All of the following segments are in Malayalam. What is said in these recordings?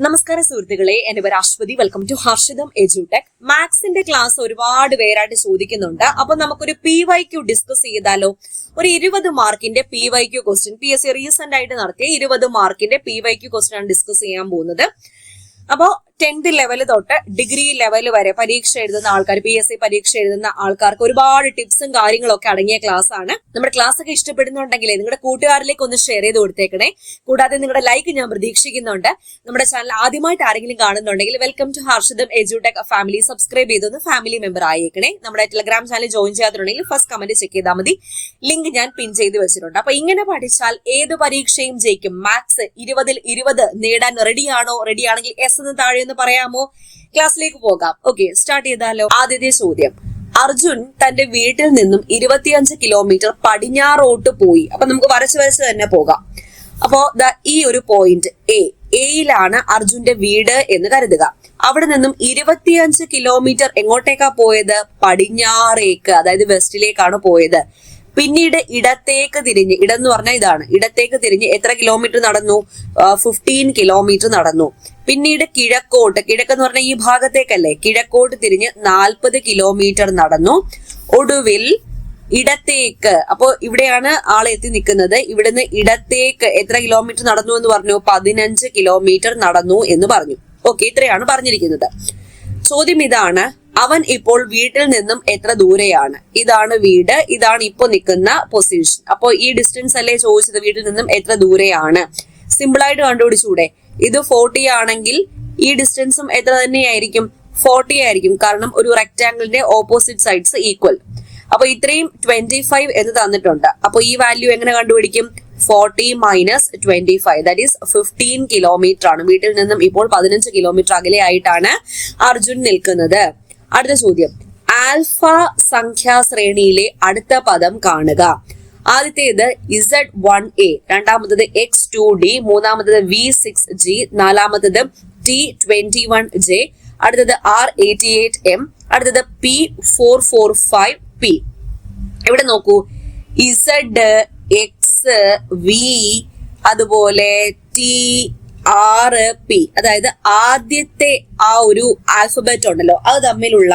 നമസ്കാരം സുഹൃത്തുക്കളെ, എന്റെ പേര് Aswathi. Welcome to Harshitham Edutech. മാത്സിന്റെ ക്ലാസ് ഒരുപാട് പേരായിട്ട് ചോദിക്കുന്നുണ്ട്. അപ്പൊ നമുക്കൊരു PYQ ഡിസ്കസ് ചെയ്താലോ? ഒരു 20 മാർക്കിന്റെ PYQ ക്വസ്റ്റ്യൻ, PSC റീസെന്റ് ആയിട്ട് നടത്തിയ 20 മാർക്കിന്റെ PYQ ക്വസ്റ്റ്യൻ ആണ് ഡിസ്കസ് ചെയ്യാൻ പോകുന്നത്. അപ്പോ 10th ലെവൽ തൊട്ട് ഡിഗ്രി ലെവൽ വരെ പരീക്ഷ എഴുതുന്ന ആൾക്കാർ, PSC പരീക്ഷ എഴുതുന്ന ആൾക്കാർക്ക് ഒരുപാട് ടിപ്സും കാര്യങ്ങളൊക്കെ അടങ്ങിയ ക്ലാസ് ആണ്. നമ്മുടെ ക്ലാസ് ഒക്കെ ഇഷ്ടപ്പെടുന്നുണ്ടെങ്കിൽ നിങ്ങളുടെ കൂട്ടുകാരിലേക്ക് ഒന്ന് ഷെയർ ചെയ്ത് കൊടുത്തേക്കണേ. കൂടാതെ നിങ്ങളുടെ ലൈക്ക് ഞാൻ പ്രതീക്ഷിക്കുന്നുണ്ട്. നമ്മുടെ ചാനൽ ആദ്യമായിട്ട് ആരെങ്കിലും കാണുന്നുണ്ടെങ്കിൽ welcome to Harshitham Edutech family. Subscribe ചെയ്തൊന്ന് ഫാമിലി മെമ്പർ ആയേക്കണേ. നമ്മുടെ ടെലഗ്രാം ചാനൽ ജോയിൻ ചെയ്യാത്തുണ്ടെങ്കിൽ ഫസ്റ്റ് കമന്റ് ചെക്ക് ചെയ്താൽ മതി. ലിങ്ക് ഞാൻ പിൻ ചെയ്ത് വെച്ചിട്ടുണ്ട്. അപ്പൊ ഇങ്ങനെ പഠിച്ചാൽ ഏത് പരീക്ഷയും ജയിക്കും. മാത്സ് 20ൽ 20 നേടാൻ റെഡിയാണോ? റെഡിയാണെങ്കിൽ എസ് എന്ന് താഴെ എന്ന് പറയാമോ? ക്ലാസ്സിലേക്ക് പോകാം. ഓക്കെ, സ്റ്റാർട്ട് ചെയ്താലോ? ആദ്യത്തെ ചോദ്യം, അർജുൻ തന്റെ വീട്ടിൽ നിന്നും 25 കിലോമീറ്റർ പടിഞ്ഞാറോട്ട് പോയി. അപ്പൊ നമുക്ക് വരച്ച് തന്നെ പോകാം. അപ്പോ ഈ ഒരു പോയിന്റ് എയിലാണ് അർജുന്റെ വീട് എന്ന് കരുതുക. അവിടെ നിന്നും 25 കിലോമീറ്റർ എങ്ങോട്ടേക്കാ പോയത്? പടിഞ്ഞാറേക്ക്, അതായത് വെസ്റ്റിലേക്കാണ് പോയത്. പിന്നീട് ഇടത്തേക്ക് തിരിഞ്ഞ്, ഇടം എന്ന് പറഞ്ഞാൽ ഇതാണ്, ഇടത്തേക്ക് തിരിഞ്ഞ് എത്ര കിലോമീറ്റർ നടന്നു? 15 കിലോമീറ്റർ നടന്നു. പിന്നീട് കിഴക്കോട്ട്, കിഴക്കെന്ന് പറഞ്ഞാൽ ഈ ഭാഗത്തേക്കല്ലേ, കിഴക്കോട്ട് തിരിഞ്ഞ് 40 കിലോമീറ്റർ നടന്നു. ഒടുവിൽ ഇടത്തേക്ക്, അപ്പോ ഇവിടെയാണ് ആൾ എത്തി നിൽക്കുന്നത്. ഇവിടുന്ന് ഇടത്തേക്ക് എത്ര കിലോമീറ്റർ നടന്നു എന്ന് പറഞ്ഞു? 15 കിലോമീറ്റർ നടന്നു എന്ന് പറഞ്ഞു. ഓക്കെ, ഇത്രയാണ് പറഞ്ഞിരിക്കുന്നത്. ചോദ്യം ഇതാണ്, അവൻ ഇപ്പോൾ വീട്ടിൽ നിന്നും എത്ര ദൂരെയാണ്? ഇതാണ് വീട്, ഇതാണ് ഇപ്പൊ നിൽക്കുന്ന പൊസിഷൻ. അപ്പോ ഈ ഡിസ്റ്റൻസ് അല്ലേ ചോദിച്ചത്, വീട്ടിൽ നിന്നും എത്ര ദൂരെയാണ്? സിമ്പിൾ ആയിട്ട് കണ്ടുപിടിച്ചൂടെ? ഇത് 40 ആണെങ്കിൽ ഈ ഡിസ്റ്റൻസും എത്ര തന്നെയായിരിക്കും? 40 ആയിരിക്കും. കാരണം ഒരു റെക്ടാംഗിളിന്റെ ഓപ്പോസിറ്റ് സൈഡ്സ് ഈക്വൽ. അപ്പൊ ഇത്രയും 25 എന്ന് തന്നിട്ടുണ്ട്. അപ്പൊ ഈ വാല്യൂ എങ്ങനെ കണ്ടുപിടിക്കും? 40 മൈനസ് 25, ദാറ്റ് ഈസ് 15 കിലോമീറ്റർ ആണ്. വീട്ടിൽ നിന്നും ഇപ്പോൾ 15 കിലോമീറ്റർ അകലെ ആയിട്ടാണ് അർജുൻ നിൽക്കുന്നത്. അടുത്ത ചോദ്യം, ആൽഫ സംഖ്യാ ശ്രേണിയിലെ അടുത്ത പദം കാണുക. ആദ്യത്തേത് Z1A, രണ്ടാമത്തത് X2D, മൂന്നാമത്തത് V6G, നാലാമത്തത് T21J, അടുത്തത് R88M, അടുത്തത് P445P. ഇവിടെ നോക്കൂ, Z, X, V, അതുപോലെ TRP, അതായത് ആദ്യത്തെ ആ ഒരു ആൽഫബറ്റ് ഉണ്ടല്ലോ, അത് തമ്മിലുള്ള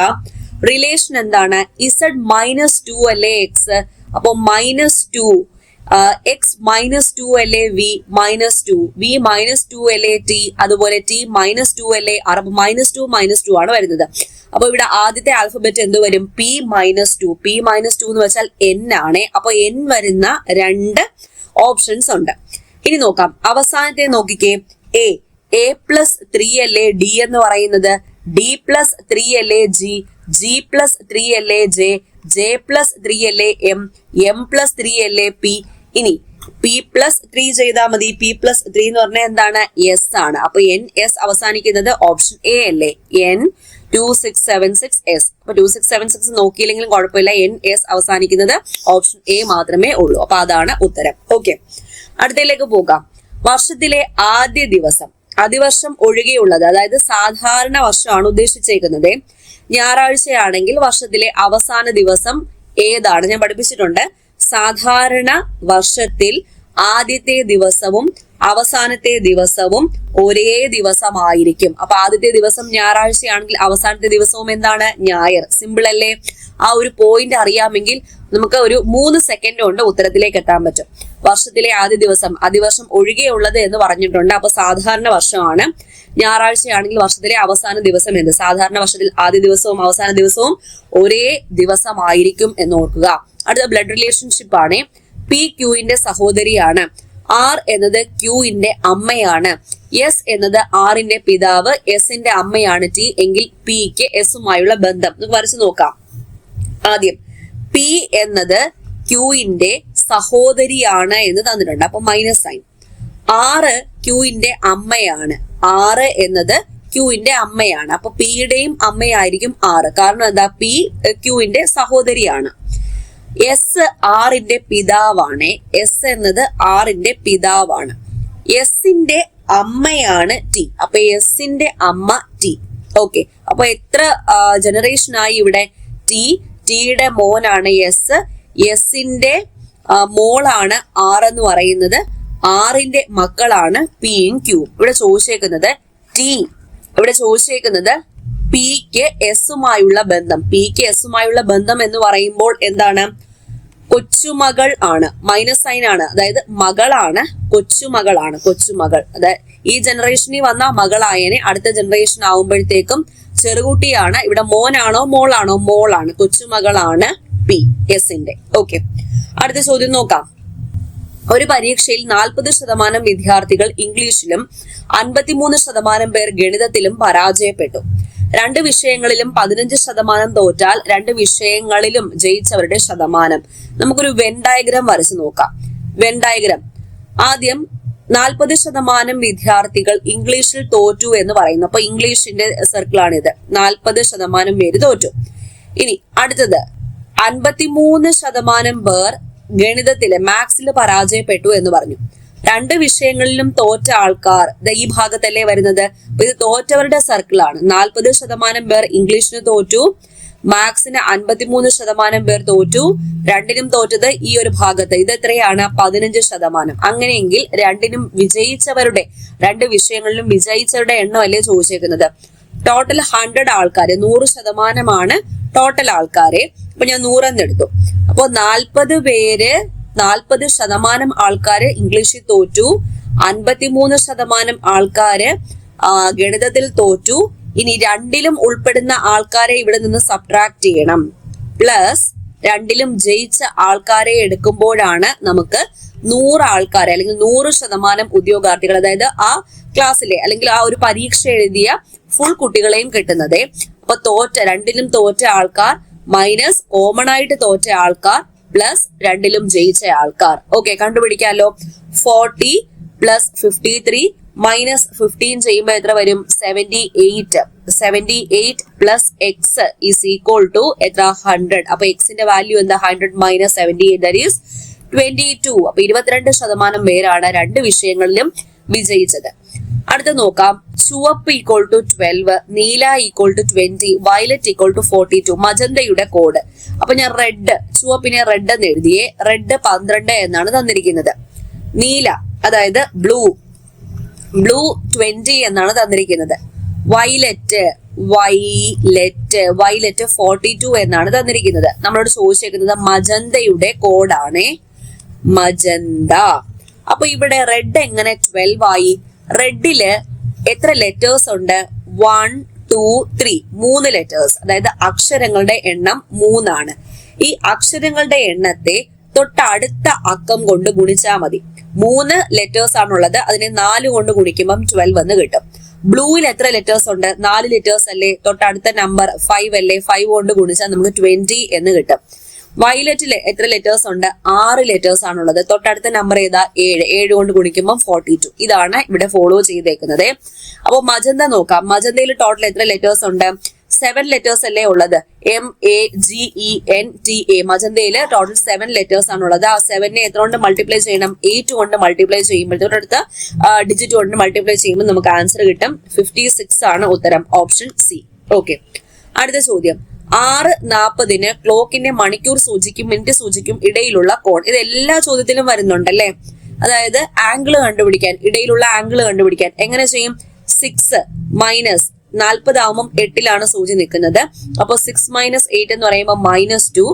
റിലേഷൻ എന്താണ്? Z-2 അല്ലേ X? അപ്പൊ -2, X -2 അല്ലേ V? -2, V -2 അല്ലേ T? അതുപോലെ T -2 അല്ലേ R? അപ്പൊ -2 ആണ് വരുന്നത്. അപ്പൊ ഇവിടെ ആദ്യത്തെ ആൽഫബറ്റ് എന്ത് വരും? P-2. P-2 എന്ന് വെച്ചാൽ N ആണ്. അപ്പൊ N വരുന്ന 2 ഓപ്ഷൻസ് ഉണ്ട്. ഇനി നോക്കാം, അവസാനത്തെ നോക്കിക്കേ. A+3 അല്ലേ D എന്ന് പറയുന്നത്? D+3 അല്ലേ G? G+3 അല്ലേ J? J+3 അല്ലേ M? M+3 അല്ലേ P? ഇനി P+3 ചെയ്താൽ മതി. P+3 എന്ന് പറഞ്ഞാൽ എന്താണ്? S ആണ്. അപ്പൊ NS അവസാനിക്കുന്നത് ഓപ്ഷൻ A അല്ലേ? N2676S. അപ്പൊ 2676 നോക്കിയില്ലെങ്കിലും കുഴപ്പമില്ല, NS അവസാനിക്കുന്നത് ഓപ്ഷൻ A മാത്രമേ ഉള്ളൂ. അപ്പൊ അതാണ് ഉത്തരം. ഓക്കെ, അടുത്തയിലേക്ക് പോകാം. വർഷത്തിലെ ആദ്യ ദിവസം, അതിവർഷം ഒഴികെയുള്ളത്, അതായത് സാധാരണ വർഷമാണ് ഉദ്ദേശിച്ചേക്കുന്നത്. ഞായറാഴ്ചയാണെങ്കിൽ വർഷത്തിലെ അവസാന ദിവസം ഏതാണ്? ഞാൻ പഠിപ്പിച്ചിട്ടുണ്ട്. സാധാരണ വർഷത്തിൽ ആദ്യത്തെ ദിവസവും അവസാനത്തെ ദിവസവും ഒരേ ദിവസമായിരിക്കും. അപ്പൊ ആദ്യത്തെ ദിവസം ഞായറാഴ്ചയാണെങ്കിൽ അവസാനത്തെ ദിവസവും എന്താണ്? ഞായർ. സിമ്പിൾ അല്ലേ? ആ ഒരു പോയിന്റ് അറിയാമെങ്കിൽ നമുക്ക് ഒരു 3 സെക്കൻഡ് കൊണ്ട് ഉത്തരത്തിലേക്ക് എത്താൻ പറ്റും. വർഷത്തിലെ ആദ്യ ദിവസം, അതിവർഷം ഒഴികെയുള്ളത് എന്ന് പറഞ്ഞിട്ടുണ്ട്. അപ്പൊ സാധാരണ വർഷമാണ്. ഞായറാഴ്ചയാണെങ്കിൽ വർഷത്തിലെ അവസാന ദിവസം എന്ത്? സാധാരണ വർഷത്തിൽ ആദ്യ ദിവസവും അവസാന ദിവസവും ഒരേ ദിവസമായിരിക്കും എന്ന് ഓർക്കുക. അടുത്ത ബ്ലഡ് റിലേഷൻഷിപ്പ് ആണ്. P Qന്റെ സഹോദരിയാണ്. R എന്നത് Qന്റെ അമ്മയാണ്. S എന്നത് Rന്റെ പിതാവ്, Sന്റെ അമ്മയാണ് T എങ്കിൽ Pക്ക് Sമായുള്ള ബന്ധം നമുക്ക് വരച്ചു നോക്കാം. ആദ്യം P എന്നത് Qന്റെ സഹോദരിയാണ് എന്ന് തന്നിട്ടുണ്ട്. അപ്പൊ മൈനസ് സൈൻ. R Qന്റെ അമ്മയാണ്. R എന്നത് Qന്റെ അമ്മയാണ്. അപ്പൊ Pയുടെയും അമ്മയായിരിക്കും R. കാരണം എന്താ? P Qന്റെ സഹോദരിയാണ്. S Rന്റെ പിതാവാണ്. S എന്നത് Rന്റെ പിതാവാണ്. Sന്റെ അമ്മയാണ് T. അപ്പൊ Sന്റെ അമ്മ T. ഓക്കെ, അപ്പൊ എത്ര ജനറേഷൻ ആയി ഇവിടെ? Tയുടെ മോനാണ് S. Sന്റെ മോളാണ് R എന്ന് പറയുന്നത്. ആറിന്റെ മക്കളാണ് പിയും ക്യൂവും. ഇവിടെ ചോദിച്ചേക്കുന്നത് ടി. ഇവിടെ ചോദിച്ചേക്കുന്നത് പിക്ക് എസുമായുള്ള ബന്ധം. പിക്ക് എസുമായുള്ള ബന്ധം എന്ന് പറയുമ്പോൾ എന്താണ്? കൊച്ചുമകൾ ആണ്, മൈനസ് സൈൻ ആണ്, അതായത് മകളാണ്, കൊച്ചുമകളാണ്, കൊച്ചുമകൾ. അതായത് ഈ ജനറേഷനിൽ വന്ന മകളായനെ അടുത്ത ജനറേഷൻ ആവുമ്പോഴത്തേക്കും ചെറുകുട്ടിയാണ്. ഇവിടെ മോനാണോ മോളാണോ? മോളാണ്, കൊച്ചുമകളാണ് പി എസിന്റെ. ഓക്കെ, അടുത്ത ചോദ്യം നോക്കാം. ഒരു പരീക്ഷയിൽ 40% വിദ്യാർത്ഥികൾ ഇംഗ്ലീഷിലും 53% പേർ ഗണിതത്തിലും പരാജയപ്പെട്ടു. 2 വിഷയങ്ങളിലും 15% തോറ്റാൽ 2 വിഷയങ്ങളിലും ജയിച്ചവരുടെ ശതമാനം. നമുക്കൊരു വെൻ ഡയഗ്രാം വരച്ചു നോക്കാം. വെൻ ഡയഗ്രാം ആദ്യം 40% വിദ്യാർത്ഥികൾ ഇംഗ്ലീഷിൽ തോറ്റു എന്ന് പറയുന്നു. അപ്പൊ ഇംഗ്ലീഷിന്റെ സർക്കിളാണിത്. 40% പേര് തോറ്റു. ഇനി അടുത്തത് 53% പേർ ഗണിതത്തില് മാത്സില് പരാജയപ്പെട്ടു എന്ന് പറഞ്ഞു. 2 വിഷയങ്ങളിലും തോറ്റ ആൾക്കാർ ഈ ഭാഗത്തല്ലേ വരുന്നത്. അപ്പൊ ഇത് തോറ്റവരുടെ സർക്കിളാണ്. 40% പേർ ഇംഗ്ലീഷിന് തോറ്റു, മാത്സിന് 53% പേർ തോറ്റു. 2നും തോറ്റത് ഈ ഒരു ഭാഗത്ത്. ഇത് എത്രയാണ്? 15%. അങ്ങനെയെങ്കിൽ 2നും വിജയിച്ചവരുടെ, 2 വിഷയങ്ങളിലും വിജയിച്ചവരുടെ എണ്ണം അല്ലേ ചോദിച്ചേക്കുന്നത്. ടോട്ടൽ 100 ആൾക്കാര്, 100% ടോട്ടൽ ആൾക്കാരെ. അപ്പൊ ഞാൻ 100 എന്നെടുത്തു. അപ്പൊ 40% ആൾക്കാര് ഇംഗ്ലീഷിൽ തോറ്റു, 53% ആൾക്കാര് ഗണിതത്തിൽ തോറ്റു. ഇനി 2ലും ഉൾപ്പെടുന്ന ആൾക്കാരെ ഇവിടെ നിന്ന് സബ്ട്രാക്ട് ചെയ്യണം. പ്ലസ് 2ലും ജയിച്ച ആൾക്കാരെ എടുക്കുമ്പോഴാണ് നമുക്ക് 100 ആൾക്കാരെ അല്ലെങ്കിൽ 100% ഉദ്യോഗാർത്ഥികൾ, അതായത് ആ ക്ലാസ്സിലെ അല്ലെങ്കിൽ ആ ഒരു പരീക്ഷ എഴുതിയ ഫുൾ കുട്ടികളെയും കിട്ടുന്നത്. അപ്പൊ 2ലും തോറ്റ ആൾക്കാർ മൈനസ് കോമൺ ആയിട്ട് തോറ്റ ആൾക്കാർ പ്ലസ് 2ലും ജയിച്ച ആൾക്കാർ. ഓക്കെ, കണ്ടുപിടിക്കാമല്ലോ. 40 പ്ലസ് 53 മൈനസ് 15 ചെയ്യുമ്പോൾ എത്ര വരും? 78. 78 plus x is equal to എത്ര? 100. അപ്പൊ എക്സിന്റെ വാല്യൂ എന്താ? 100 മൈനസ് 78, ദാറ്റ് ഈസ് 22. അപ്പൊ 22% പേരാണ് 2 വിഷയങ്ങളിലും വിജയിച്ചത്. അടുത്ത നോക്കാം. ചുവപ്പ് ഈക്വൽ ടു 12, നീല equal to 20, violet equal to 42. മജന്തയുടെ കോഡ്. അപ്പൊ ഞാൻ റെഡ്, ചുവപ്പിനെ റെഡ് എന്ന് എഴുതിയേ. റെഡ് 12 എന്നാണ് തന്നിരിക്കുന്നത്. നീല അതായത് ബ്ലൂ 20 എന്നാണ് തന്നിരിക്കുന്നത്. വയലറ്റ് 42 എന്നാണ് തന്നിരിക്കുന്നത്. നമ്മളോട് ചോദിച്ചേക്കുന്നത് മജന്തയുടെ കോഡാണ്, മജന്ത. അപ്പൊ ഇവിടെ റെഡ് എങ്ങനെ 12 ആയി? റെഡില് എത്ര ലെറ്റേഴ്സ് ഉണ്ട്? 1, 2, 3, 3 ലെറ്റേഴ്സ്. അതായത് അക്ഷരങ്ങളുടെ എണ്ണം 3 ആണ്. ഈ അക്ഷരങ്ങളുടെ എണ്ണത്തെ തൊട്ടടുത്ത അക്കം കൊണ്ട് ഗുണിച്ചാൽ മതി. 3 ലെറ്റേഴ്സ് ആണുള്ളത്, അതിനെ 4 കൊണ്ട് ഗുണിക്കുമ്പം 12 എന്ന് കിട്ടും. ബ്ലൂവിൽ എത്ര ലെറ്റേഴ്സ് ഉണ്ട്? 4 ലെറ്റേഴ്സ് അല്ലേ? തൊട്ടടുത്ത നമ്പർ 5 അല്ലേ? 5 കൊണ്ട് ഗുണിച്ചാൽ നമുക്ക് 20 എന്ന് കിട്ടും. വയലറ്റില് എത്ര ലെറ്റേഴ്സ് ഉണ്ട്? 6 ലെറ്റേഴ്സ് ആണുള്ളത്, തൊട്ടടുത്ത നമ്പർ ഏതാ? 7 കൊണ്ട് ഗുണിക്കുമ്പോൾ 42. ഇതാണ് ഇവിടെ ഫോളോ ചെയ്തേക്കുന്നത്. അപ്പൊ മജന്ത നോക്കാം. മജന്തയിൽ ടോട്ടൽ എത്ര ലെറ്റേഴ്സ് ഉണ്ട്? 7 ലെറ്റേഴ്സ് അല്ലേ ഉള്ളത്? MAGENTA. മജന്തയില് ടോട്ടൽ 7 ലെറ്റേഴ്സ് ആണുള്ളത്. ആ 7നെ എത്ര കൊണ്ട് മൾട്ടിപ്ലൈ ചെയ്യണം? 8 കൊണ്ട് മൾട്ടിപ്ലൈ ചെയ്യുമ്പോൾ തൊട്ടടുത്ത ഡിജിറ്റ് കൊണ്ട് മൾട്ടിപ്ലൈ ചെയ്യുമ്പോൾ നമുക്ക് ആൻസർ കിട്ടും. 56 ആണ് ഉത്തരം, ഓപ്ഷൻ സി. ഓക്കെ, അടുത്ത ചോദ്യം. 6:40 ക്ലോക്കിന്റെ മണിക്കൂർ സൂചിക്കും മിനിറ്റ് സൂചിക്കും ഇടയിലുള്ള കോൺ. ഇത് എല്ലാ ചോദ്യത്തിലും വരുന്നുണ്ടല്ലേ. അതായത് ആംഗിൾ കണ്ടുപിടിക്കാൻ, ഇടയിലുള്ള ആംഗിൾ കണ്ടുപിടിക്കാൻ എങ്ങനെ ചെയ്യും? 6 മൈനസ് 40 ആവുമ്പം 8ലാണ് സൂചി നിൽക്കുന്നത്. അപ്പൊ 6 മൈനസ് 8 എന്ന് പറയുമ്പോൾ -2,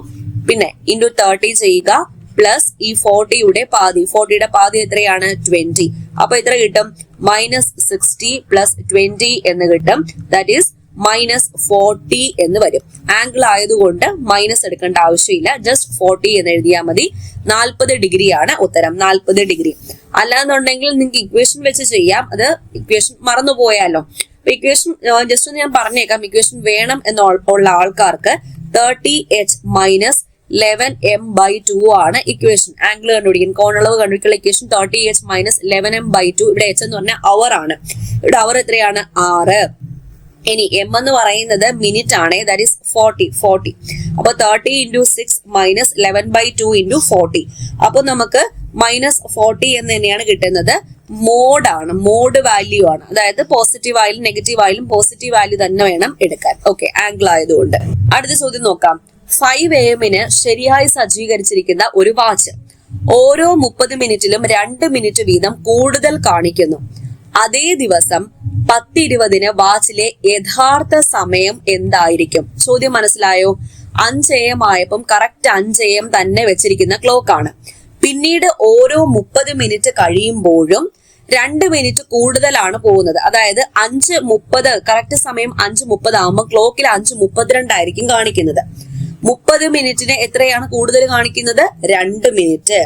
പിന്നെ ഇൻറ്റു 30 ചെയ്യുക, പ്ലസ് ഈ 40യുടെ പാതി. 40യുടെ പാതി എത്രയാണ്? 20. അപ്പൊ എത്ര കിട്ടും? -60 പ്ലസ് 20 എന്ന് കിട്ടും. ദാറ്റ് ഈസ് -40 എന്ന് വരും. ആംഗിൾ ആയതുകൊണ്ട് മൈനസ് എടുക്കേണ്ട ആവശ്യമില്ല, ജസ്റ്റ് 40 എന്ന് എഴുതിയാൽ മതി. 40 ഡിഗ്രിയാണ് ഉത്തരം, 40 ഡിഗ്രി. അല്ലാന്നുണ്ടെങ്കിൽ നിങ്ങൾക്ക് ഇക്വേഷൻ വെച്ച് ചെയ്യാം. അത് ഇക്വേഷൻ മറന്നുപോയാലോ. ഇക്വേഷൻ ജസ്റ്റ് ഒന്ന് ഞാൻ പറഞ്ഞേക്കാം. ഇക്വേഷൻ വേണം എന്നുള്ള ആൾക്കാർക്ക് 30h മൈനസ് 11m/2 ആണ് ഇക്വേഷൻ. ആംഗിൾ കണ്ടുപിടിക്കാൻ, കോണളവ് കണ്ടുപിടിക്കുന്ന ഇക്വേഷൻ 30h മൈനസ് 11m/2. ഇവിടെ h എന്ന് പറഞ്ഞാൽ അവർ ആണ്. ഇവിടെ അവർ എത്രയാണ്? 6. ഇനി m എന്ന് പറയുന്നത് മിനിറ്റ് ആണ്, ദാറ്റ് ഈസ് 40. അപ്പൊ 30 × 6 മൈനസ് 11/2 × 40. അപ്പൊ നമുക്ക് -40 എന്ന് തന്നെയാണ് കിട്ടുന്നത്. മോഡാണ്, മോഡ് വാല്യൂ ആണ്. അതായത് പോസിറ്റീവ് ആയാലും നെഗറ്റീവ് ആയാലും പോസിറ്റീവ് വാല്യൂ തന്നെ വേണം എടുക്കാൻ. ഓക്കെ, ആംഗിൾ ആയതുകൊണ്ട്. അടുത്ത ചോദ്യം നോക്കാം. 5 AM ശരിയായി സജ്ജീകരിച്ചിരിക്കുന്ന ഒരു വാച്ച് ഓരോ 30 മിനിറ്റിലും 2 മിനിറ്റ് വീതം കൂടുതൽ കാണിക്കുന്നു. അതേ ദിവസം 10:20 വാച്ചിലെ യഥാർത്ഥ സമയം എന്തായിരിക്കും? ചോദ്യം മനസ്സിലായോ? 5 AM ആയപ്പം കറക്റ്റ് 5 AM തന്നെ വെച്ചിരിക്കുന്ന ക്ലോക്ക് ആണ്. പിന്നീട് ഓരോ 30 മിനിറ്റ് കഴിയുമ്പോഴും 2 മിനിറ്റ് കൂടുതലാണ് പോകുന്നത്. അതായത് 5:30 കറക്റ്റ് സമയം 5:30 ആകുമ്പോൾ ക്ലോക്കിൽ 5:32 ആയിരിക്കും കാണിക്കുന്നത്. 30 മിനിറ്റിന് എത്രയാണ് കൂടുതൽ കാണിക്കുന്നത്? 2 മിനിറ്റ്.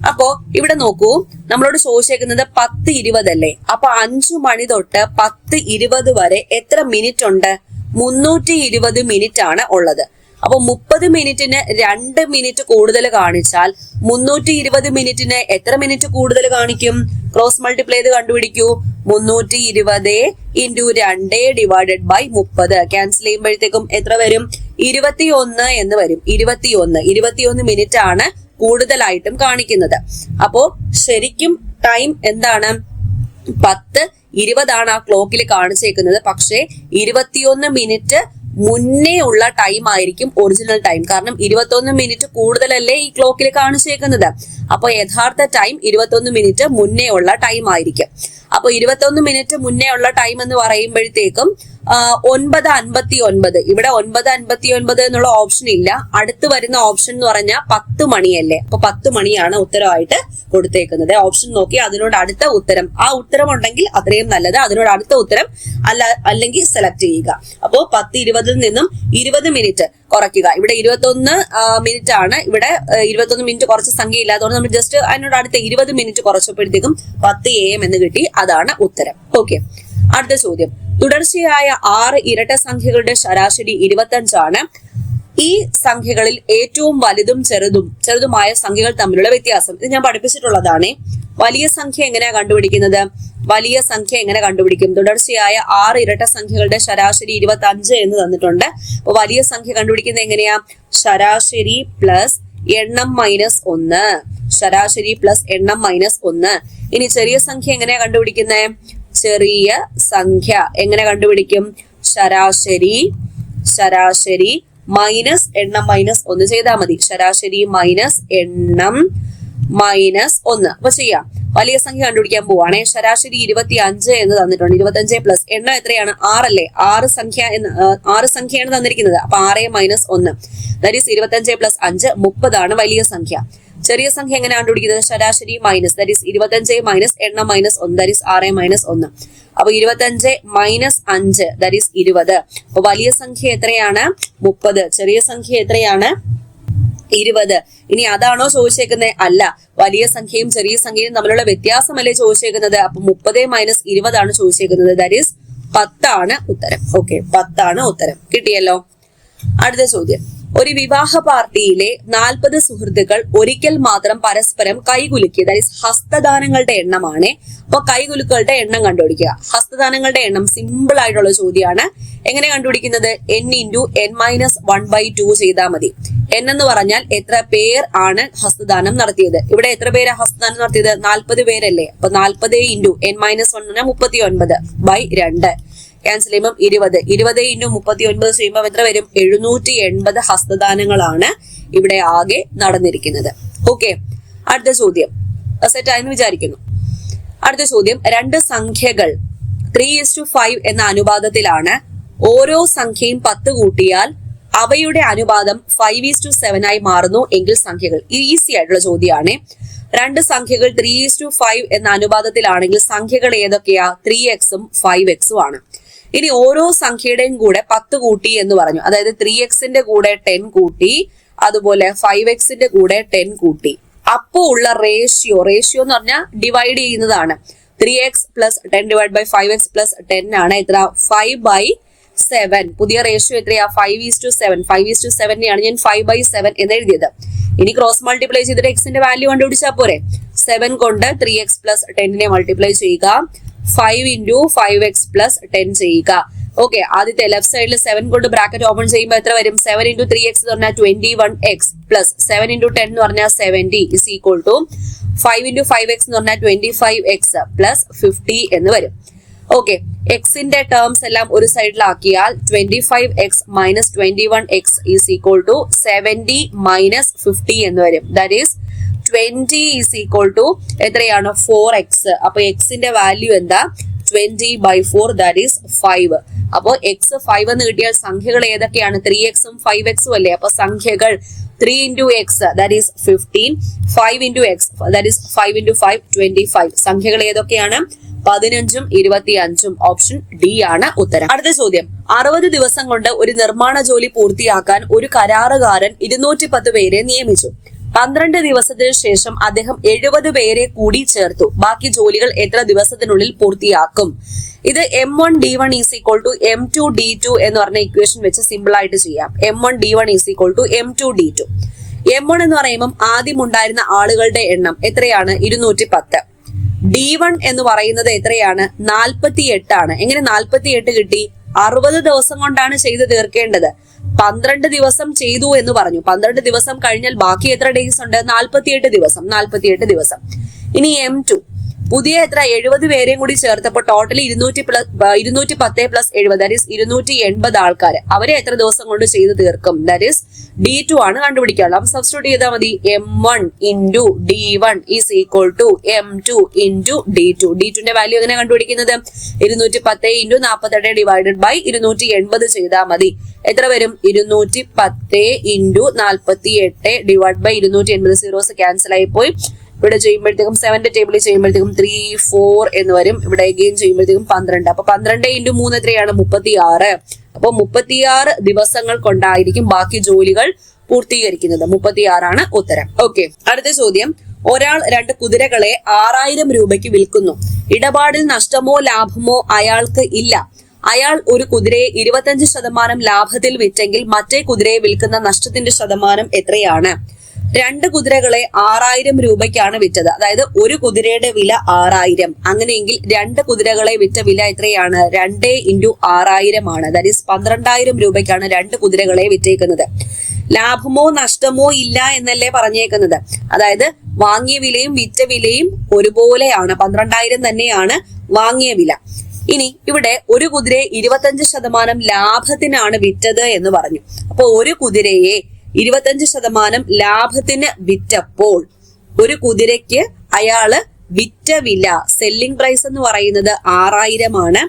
അപ്പോ ഇവിടെ നോക്കൂ, നമ്മളോട് ചോദിച്ചേക്കുന്നത് 10:20 അല്ലേ? അപ്പൊ 5 മണി തൊട്ട് 10:20 വരെ എത്ര മിനിറ്റ് ഉണ്ട്? 320 മിനിറ്റ് ആണ് ഉള്ളത്. അപ്പൊ 30 മിനിറ്റിന് 2 മിനിറ്റ് കൂടുതൽ കാണിച്ചാൽ 320 മിനിറ്റിന് എത്ര മിനിറ്റ് കൂടുതൽ കാണിക്കും? ക്രോസ് മൾട്ടിപ്ലൈ ചെയ്ത് കണ്ടുപിടിക്കൂ. 320 × 2 ഡിവൈഡഡ് ബൈ 30 ക്യാൻസൽ ചെയ്യുമ്പോഴത്തേക്കും എത്ര വരും? 21 എന്ന് വരും. 21 മിനിറ്റ് ആണ് കൂടുതലായിട്ടും കാണിക്കുന്നത്. അപ്പോ ശരിക്കും ടൈം എന്താണ്? 10:20 ആണ് ആ ക്ലോക്കിൽ കാണിച്ചേക്കുന്നത്. പക്ഷേ 21 മിനിറ്റ് മുന്നേ ഉള്ള ടൈം ആയിരിക്കും ഒറിജിനൽ ടൈം. കാരണം 21 മിനിറ്റ് കൂടുതലല്ലേ ഈ ക്ലോക്കിൽ കാണിച്ചേക്കുന്നത്. അപ്പൊ യഥാർത്ഥ ടൈം 21 മിനിറ്റ് മുന്നേ ഉള്ള ടൈം ആയിരിക്കും. അപ്പൊ 21 മിനിറ്റ് മുന്നേ ഉള്ള ടൈം എന്ന് പറയുമ്പോഴത്തേക്കും 9:59. ഇവിടെ 9:59 എന്നുള്ള ഓപ്ഷൻ ഇല്ല. അടുത്ത് വരുന്ന ഓപ്ഷൻ എന്ന് പറഞ്ഞാൽ 10 മണിയല്ലേ? അപ്പൊ 10 മണിയാണ് ഉത്തരവായിട്ട് കൊടുത്തേക്കുന്നത്. ഓപ്ഷൻ നോക്കി അതിനോട് അടുത്ത ഉത്തരം, ആ ഉത്തരം ഉണ്ടെങ്കിൽ അത്രയും നല്ലത്. അതിനോട് അടുത്ത ഉത്തരം അല്ലെങ്കിൽ സെലക്ട് ചെയ്യുക. അപ്പോ 10:20 നിന്നും 20 മിനിറ്റ് കുറയ്ക്കുക. ഇവിടെ 21 മിനിറ്റ് ആണ്. ഇവിടെ 21 മിനിറ്റ് കുറച്ച് സംഖ്യ ഇല്ലാത്തതുകൊണ്ട് നമ്മൾ ജസ്റ്റ് അതിനോട് അടുത്ത 20 മിനിറ്റ് കുറച്ചപ്പോഴത്തേക്കും 10 AM എന്ന് കിട്ടി. അതാണ് ഉത്തരം. ഓക്കെ, അടുത്ത ചോദ്യം. തുടർച്ചയായ 6 ഇരട്ട സംഖ്യകളുടെ ശരാശരി 25 ആണ്. ഈ സംഖ്യകളിൽ ഏറ്റവും വലുതും ചെറുതുമായ സംഖ്യകൾ തമ്മിലുള്ള വ്യത്യാസം. ഇത് ഞാൻ പഠിപ്പിച്ചിട്ടുള്ളതാണ്. വലിയ സംഖ്യ എങ്ങനെയാ കണ്ടുപിടിക്കുന്നത്? വലിയ സംഖ്യ എങ്ങനെ കണ്ടുപിടിക്കും? തുടർച്ചയായ 6 ഇരട്ട സംഖ്യകളുടെ ശരാശരി 25 എന്ന് തന്നിട്ടുണ്ട്. അപ്പൊ വലിയ സംഖ്യ കണ്ടുപിടിക്കുന്നത് എങ്ങനെയാ? ശരാശരി പ്ലസ് എണ്ണം മൈനസ് 1. ശരാശരി പ്ലസ് എണ്ണം മൈനസ് 1. ഇനി ചെറിയ സംഖ്യ എങ്ങനെയാ കണ്ടുപിടിക്കുന്നത്? ചെറിയ സംഖ്യ എങ്ങനെ കണ്ടുപിടിക്കും? ശരാശരി മൈനസ് എണ്ണം മൈനസ് 1 ചെയ്താൽ മതി. ശരാശരി മൈനസ് എണ്ണം മൈനസ് 1. അപ്പൊ ചെയ്യാം. വലിയ സംഖ്യ കണ്ടുപിടിക്കാൻ പോവാണേ. ശരാശരി 25 എന്ന് തന്നിട്ടുണ്ട്. 25 പ്ലസ് എണ്ണം എത്രയാണ്? 6 അല്ലേ? 6 സംഖ്യയാണ് തന്നിരിക്കുന്നത്. അപ്പൊ 6 മൈനസ് 1 ദാറ്റ് ഈസ് 25 പ്ലസ് 5 30 ആണ് വലിയ സംഖ്യ. ചെറിയ സംഖ്യ എങ്ങനെ കണ്ടുപിടിക്കുന്നത്? ശരാശരി മൈനസ് ദാറ്റ് ഈസ് 25 മൈനസ് എണ്ണം മൈനസ് 1 ദാറ്റ് ഈസ് 6 മൈനസ് 1. അപ്പൊ 25 മൈനസ് 5 ദാറ്റ് ഈസ് 20. അപ്പൊ വലിയ സംഖ്യ എത്രയാണ്? 30. ചെറിയ സംഖ്യ എത്രയാണ്? 20. ഇനി അതാണോ ചോദിച്ചേക്കുന്നത്? അല്ല, വലിയ സംഖ്യയും ചെറിയ സംഖ്യയും തമ്മിലുള്ള വ്യത്യാസമല്ലേ ചോദിച്ചേക്കുന്നത്. അപ്പൊ 30 മൈനസ് 20 ആണ് ചോദിച്ചേക്കുന്നത്. ദാറ്റ് ഈസ് 10 ആണ് ഉത്തരം. ഓക്കെ, 10 ആണ് ഉത്തരം. കിട്ടിയല്ലോ. അടുത്ത ചോദ്യം. ഒരു വിവാഹ പാർട്ടിയിലെ 40 സുഹൃത്തുക്കൾ ഒരിക്കൽ മാത്രം പരസ്പരം കൈകുലുക്കി, ദാറ്റ് ഈസ് ഹസ്തദാനങ്ങളുടെ എണ്ണമാണ്. അപ്പൊ കൈകുലുക്കളുടെ എണ്ണം കണ്ടുപിടിക്കുക. ഹസ്തദാനങ്ങളുടെ എണ്ണം സിമ്പിൾ ആയിട്ടുള്ള ചോദ്യമാണ്. എങ്ങനെ കണ്ടുപിടിക്കുന്നത്? n × n-1/2 ചെയ്താൽ മതി. n എന്ന് പറഞ്ഞാൽ എത്ര പേർ ആണ് ഹസ്തദാനം നടത്തിയത്. ഇവിടെ എത്ര പേരാ ഹസ്തദാനം നടത്തിയത്? 40 പേരല്ലേ? അപ്പൊ 40 × n-1 39/2 ക്യാൻസൽ ചെയ്യുമ്പോൾ 20. 20 × 39 ചെയ്യുമ്പോൾ എത്ര വരും? 780 ഹസ്തദാനങ്ങളാണ് ഇവിടെ ആകെ നടന്നിരിക്കുന്നത്. ഓക്കെ, അടുത്ത ചോദ്യം സെറ്റായെന്ന് വിചാരിക്കുന്നു. അടുത്ത ചോദ്യം. 2 സംഖ്യകൾ 3:5 എന്ന അനുപാതത്തിലാണ്. ഓരോ സംഖ്യയും 10 കൂട്ടിയാൽ അവയുടെ അനുപാതം 5:7 ആയി മാറുന്നു എങ്കിൽ സംഖ്യകൾ. ഈസി ആയിട്ടുള്ള ചോദ്യമാണ്. 2 സംഖ്യകൾ 3:5 എന്ന അനുപാതത്തിലാണെങ്കിൽ സംഖ്യകൾ ഏതൊക്കെയാ? 3x-ഉം 5x-ഉം ആണ്. ഇനി ഓരോ സംഖ്യയുടെയും കൂടെ 10 കൂട്ടി എന്ന് പറഞ്ഞു. അതായത് 3x-ന്റെ കൂടെ 10 കൂട്ടി, അതുപോലെ 5x-ന്റെ കൂടെ 10 കൂട്ടി. അപ്പോ ഉള്ള റേഷ്യോ എന്ന് പറഞ്ഞാൽ ഡിവൈഡ് ചെയ്യുന്നതാണ്. 3x plus 10 divide by 5x plus 10 ആണ്. എത്ര? 5/7. പുതിയ റേഷ്യോ എത്രയാ? 5:7. 5:7നെയാണ് ഞാൻ 5/7 എന്ന് എഴുതിയത്. ഇനി ക്രോസ് മൾട്ടിപ്ലൈ ചെയ്തിട്ട് എക്സിന്റെ വാല്യൂ കണ്ടുപിടിച്ചാൽ പോരെ. 7 കൊണ്ട് 3x പ്ലസ് 10നെ മൾട്ടിപ്ലൈ ചെയ്യുക. 5 × 5x പ്ലസ് 10 ചെയ്യുക. ഓക്കെ, ആദ്യത്തെ ലെഫ്റ്റ് സൈഡിൽ 7 കൊണ്ട് ബ്രാക്കറ്റ് ഓപ്പൺ ചെയ്യുമ്പോൾ എത്ര വരും? 7 × 3x എന്ന് പറഞ്ഞാൽ 21x പ്ലസ് 7 × 10 എന്ന് പറഞ്ഞാൽ 70 ഇസ് ഈക്വൽ ടു 5 × 5x എന്ന് പറഞ്ഞാൽ 25x പ്ലസ് 50 എന്ന് വരും. ഓക്കെ, എക്സിന്റെ ടേംസ് എല്ലാം ഒരു സൈഡിലാക്കിയാൽ 25x minus 21x is equal to 70 minus 50 എന്ന് വരും. That is 20 is equal to എത്രയാണ്? 4x. അപ്പൊ എക്സിന്റെ വാല്യൂ എന്താ? 20/4 ദാറ്റ് ഈസ് 5. അപ്പോ എക്സ് 5 എന്ന് കിട്ടിയാൽ സംഖ്യകൾ ഏതൊക്കെയാണ്? 3x-ഉം 5x-ഉം അല്ലേ? അപ്പൊ സംഖ്യകൾ 3 into x that is 15, 5 into x that is 5 into 5 25. സംഖ്യകൾ ഏതൊക്കെയാണ്? 15-ഉം 25-ഉം. ഓപ്ഷൻ ഡി ആണ് ഉത്തരം. അടുത്ത ചോദ്യം, 60 ദിവസം കൊണ്ട് ഒരു നിർമ്മാണ ജോലി പൂർത്തിയാക്കാൻ ഒരു കരാറുകാരൻ 210 പേരെ നിയമിച്ചു. 12 ദിവസത്തിന് ശേഷം അദ്ദേഹം 70 പേരെ കൂടി ചേർത്തു. ബാക്കി ജോലികൾ എത്ര ദിവസത്തിനുള്ളിൽ പൂർത്തിയാക്കും? ഇത് M1D1 is equal to M2D2 എന്ന് പറഞ്ഞ ഇക്വേഷൻ വെച്ച് സിമ്പിൾ ആയിട്ട് ചെയ്യാം. M1D1 is equal to M2D2. M1 എന്ന് പറയുമ്പോൾ ആദ്യം ഉണ്ടായിരുന്ന ആളുകളുടെ എണ്ണം എത്രയാണ്? 210. D1 എന്ന് പറയുന്നത് എത്രയാണ്? 48 ആണ്. എങ്ങനെ 48 കിട്ടി? 60 ദിവസം കൊണ്ടാണ് ചെയ്ത് തീർക്കേണ്ടത്. 12 ദിവസം ചെയ്തു എന്ന് പറഞ്ഞു. 12 ദിവസം കഴിഞ്ഞാൽ ബാക്കി എത്ര ഡേയ്സ് ഉണ്ട്? 48 ദിവസം. 48 ദിവസം. ഇനി M2 പുതിയ എത്ര? 70 പേരെയും കൂടി ചേർത്തപ്പോൾ ടോട്ടലി 210 പ്ലസ് 70 ദാറ്റ് ഈസ് 280 ആൾക്കാർ. അവരെ എത്ര ദിവസം കൊണ്ട് ചെയ്ത് തീർക്കും? ദാറ്റ് ഈസ് D2 ആണ് കണ്ടുപിടിക്കാനുള്ളത്. അപ്പൊ സബ്സ്റ്റിറ്റ്യൂട്ട് ചെയ്താൽ മതി. M1 into D1 is equal to M2 into D2. D2ന്റെ വാല്യൂ എങ്ങനെ കണ്ടുപിടിക്കുന്നത്? 210 into 48 ഡിവൈഡഡ് ബൈ 280 ചെയ്താൽ മതി. എത്ര വരും? 210 into 48 divide by 280. Zeros cancel ആയി പോയി. ഇവിടെ ചെയ്യുമ്പോഴത്തേക്കും 7ന്റെ ടേബിളിൽ ചെയ്യുമ്പോഴത്തേക്കും 3 4 എന്ന് വരും. ഇവിടെ അഗെയിൻ ചെയ്യുമ്പോഴത്തേക്കും 12. അപ്പൊ 12 into 3 എത്രയാണ്? 36. അപ്പൊ 36 ദിവസങ്ങൾ കൊണ്ടായിരിക്കും ബാക്കി ജോലികൾ പൂർത്തീകരിക്കുന്നത്. 36 ആണ് ഉത്തരം. ഓക്കെ, അടുത്ത ചോദ്യം, ഒരാൾ 2 കുതിരകളെ 6000 രൂപയ്ക്ക് വിൽക്കുന്നു. ഇടപാടിൽ നഷ്ടമോ ലാഭമോ അയാൾക്ക് ഇല്ല. അയാൾ ഒരു കുതിരയെ 25% ലാഭത്തിൽ വിറ്റെങ്കിൽ മറ്റേ കുതിരയെ വിൽക്കുന്ന നഷ്ടത്തിന്റെ ശതമാനം എത്രയാണ്? 2 കുതിരകളെ 6000 രൂപയ്ക്കാണ് വിറ്റത്. അതായത് ഒരു കുതിരയുടെ വില 6000. അങ്ങനെയെങ്കിൽ 2 കുതിരകളെ വിറ്റ വില എത്രയാണ്? 2 into 6000 ആണ്. ദാറ്റ് ഈസ് 12000 രൂപയ്ക്കാണ് 2 കുതിരകളെ വിറ്റേക്കുന്നത്. ലാഭമോ നഷ്ടമോ ഇല്ല എന്നല്ലേ പറഞ്ഞേക്കുന്നത്. അതായത് വാങ്ങിയ വിലയും വിറ്റ വിലയും ഒരുപോലെയാണ്. 12000 തന്നെയാണ് വാങ്ങിയ വില. ഇനി ഇവിടെ ഒരു കുതിരയെ 25% ലാഭത്തിനാണ് വിറ്റത് എന്ന് പറഞ്ഞു. അപ്പൊ ഒരു കുതിരയെ 25% ലാഭത്തിന് വിറ്റപ്പോൾ ഒരു കുതിരയ്ക്ക് അയാള് വിറ്റ വില, സെല്ലിംഗ് പ്രൈസ് എന്ന് പറയുന്നത് 6000 ആണ്.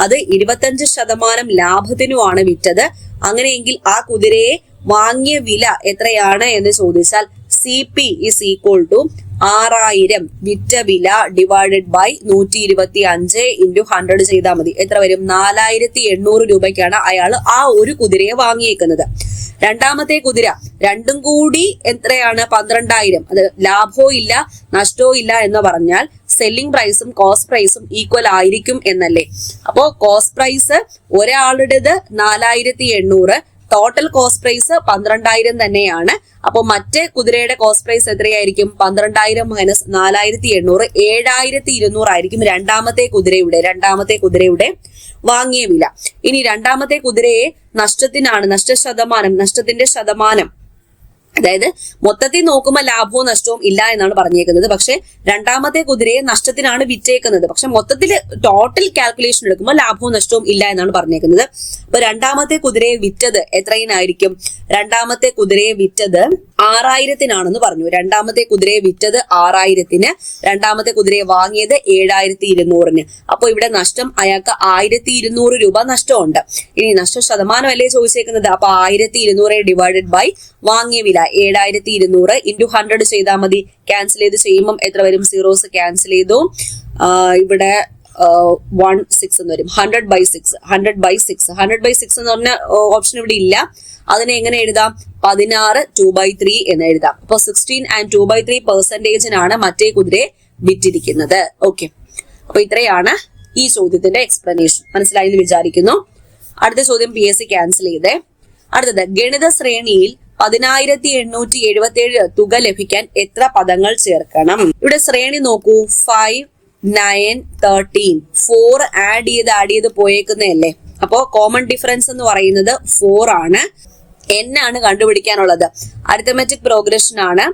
അത് 25% ലാഭത്തിനുമാണ് വിറ്റത്. അങ്ങനെയെങ്കിൽ ആ കുതിരയെ വാങ്ങിയ വില എത്രയാണ് എന്ന് ചോദിച്ചാൽ CP is equal to 6000 വിറ്റ വില ഡിവൈഡഡ് ബൈ 125 into 100 ചെയ്താൽ മതി. എത്ര വരും? 4800 രൂപയ്ക്കാണ് അയാൾ ആ ഒരു കുതിരയെ വാങ്ങിയേക്കുന്നത്. രണ്ടാമത്തെ കുതിര രണ്ടും കൂടി എത്രയാണ്? 12000. അത് ലാഭവും ഇല്ല നഷ്ടവും ഇല്ല എന്ന് പറഞ്ഞാൽ സെല്ലിംഗ് പ്രൈസും കോസ്റ്റ് പ്രൈസും ഈക്വൽ ആയിരിക്കും എന്നല്ലേ. അപ്പോ കോസ്റ്റ് പ്രൈസ് ഒരാളുടേത് 4800, ടോട്ടൽ കോസ്റ്റ് പ്രൈസ് 12000 തന്നെയാണ്. അപ്പൊ മറ്റേ കുതിരയുടെ കോസ്റ്റ് പ്രൈസ് എത്രയായിരിക്കും? 12000 മൈനസ് 4800, 7200 ആയിരിക്കും രണ്ടാമത്തെ കുതിരയുടെ വാങ്ങിയ വില. ഇനി രണ്ടാമത്തെ കുതിരയെ നഷ്ടത്തിന്റെ ശതമാനം, അതായത് മൊത്തത്തിൽ നോക്കുമ്പോൾ ലാഭവും നഷ്ടവും ഇല്ല എന്നാണ് പറഞ്ഞേക്കുന്നത്. പക്ഷെ രണ്ടാമത്തെ കുതിരയെ നഷ്ടത്തിനാണ് വിറ്റേക്കുന്നത്. പക്ഷെ മൊത്തത്തിൽ ടോട്ടൽ കാൽക്കുലേഷൻ എടുക്കുമ്പോൾ ലാഭവും നഷ്ടവും ഇല്ല എന്നാണ് പറഞ്ഞേക്കുന്നത്. അപ്പൊ രണ്ടാമത്തെ കുതിരയെ വിറ്റത് എത്രയിനായിരിക്കും? രണ്ടാമത്തെ കുതിരയെ വിറ്റത് 6000-നാണെന്ന് പറഞ്ഞു. രണ്ടാമത്തെ കുതിരയെ വിറ്റത് 6000-ന്, രണ്ടാമത്തെ കുതിരയെ വാങ്ങിയത് 7200-ന്. അപ്പൊ ഇവിടെ നഷ്ടം അയാൾക്ക് 1200 രൂപ നഷ്ടമുണ്ട്. ഇനി നഷ്ട ശതമാനം അല്ലേ ചോദിച്ചേക്കുന്നത്. അപ്പൊ 1200 ഡിവൈഡഡ് ബൈ വാങ്ങിയ വില 7200 into 100 ചെയ്താൽ മതി. ക്യാൻസൽ ചെയ്ത് ചെയ്യുമ്പോൾ എത്ര വരും? സീറോസ് ക്യാൻസൽ ചെയ്തു. ഇവിടെ 16 എന്ന് വരും. 100/6 എന്ന് പറഞ്ഞ ഓപ്ഷൻ ഇവിടെ ഇല്ല. അതിനെ എങ്ങനെ എഴുതാം? 16 2/3 എന്ന് എഴുതാം. അപ്പൊ 16 and 2/3% മറ്റേ കുതിരയെ വിറ്റിരിക്കുന്നത്. ഓക്കെ, അപ്പൊ ഇത്രയാണ് ഈ ചോദ്യത്തിന്റെ എക്സ്പ്ലനേഷൻ. മനസ്സിലായി എന്ന് വിചാരിക്കുന്നു. അടുത്ത ചോദ്യം PSC ക്യാൻസൽ ചെയ്തേ. അടുത്തത്, ഗണിത ശ്രേണിയിൽ 10877 തുക ലഭിക്കാൻ എത്ര പദങ്ങൾ ചേർക്കണം? ഇവിടെ ശ്രേണി നോക്കൂ. 5 9 13 4 ആഡ് ചെയ്ത് പോയേക്കുന്നതല്ലേ. അപ്പോ കോമൺ ഡിഫറൻസ് എന്ന് പറയുന്നത് 4 ആണ്. n ആണ് കണ്ടുപിടിക്കാനുള്ളത്. അരിത്തമെറ്റിക് പ്രോഗ്രഷൻ ആണ്.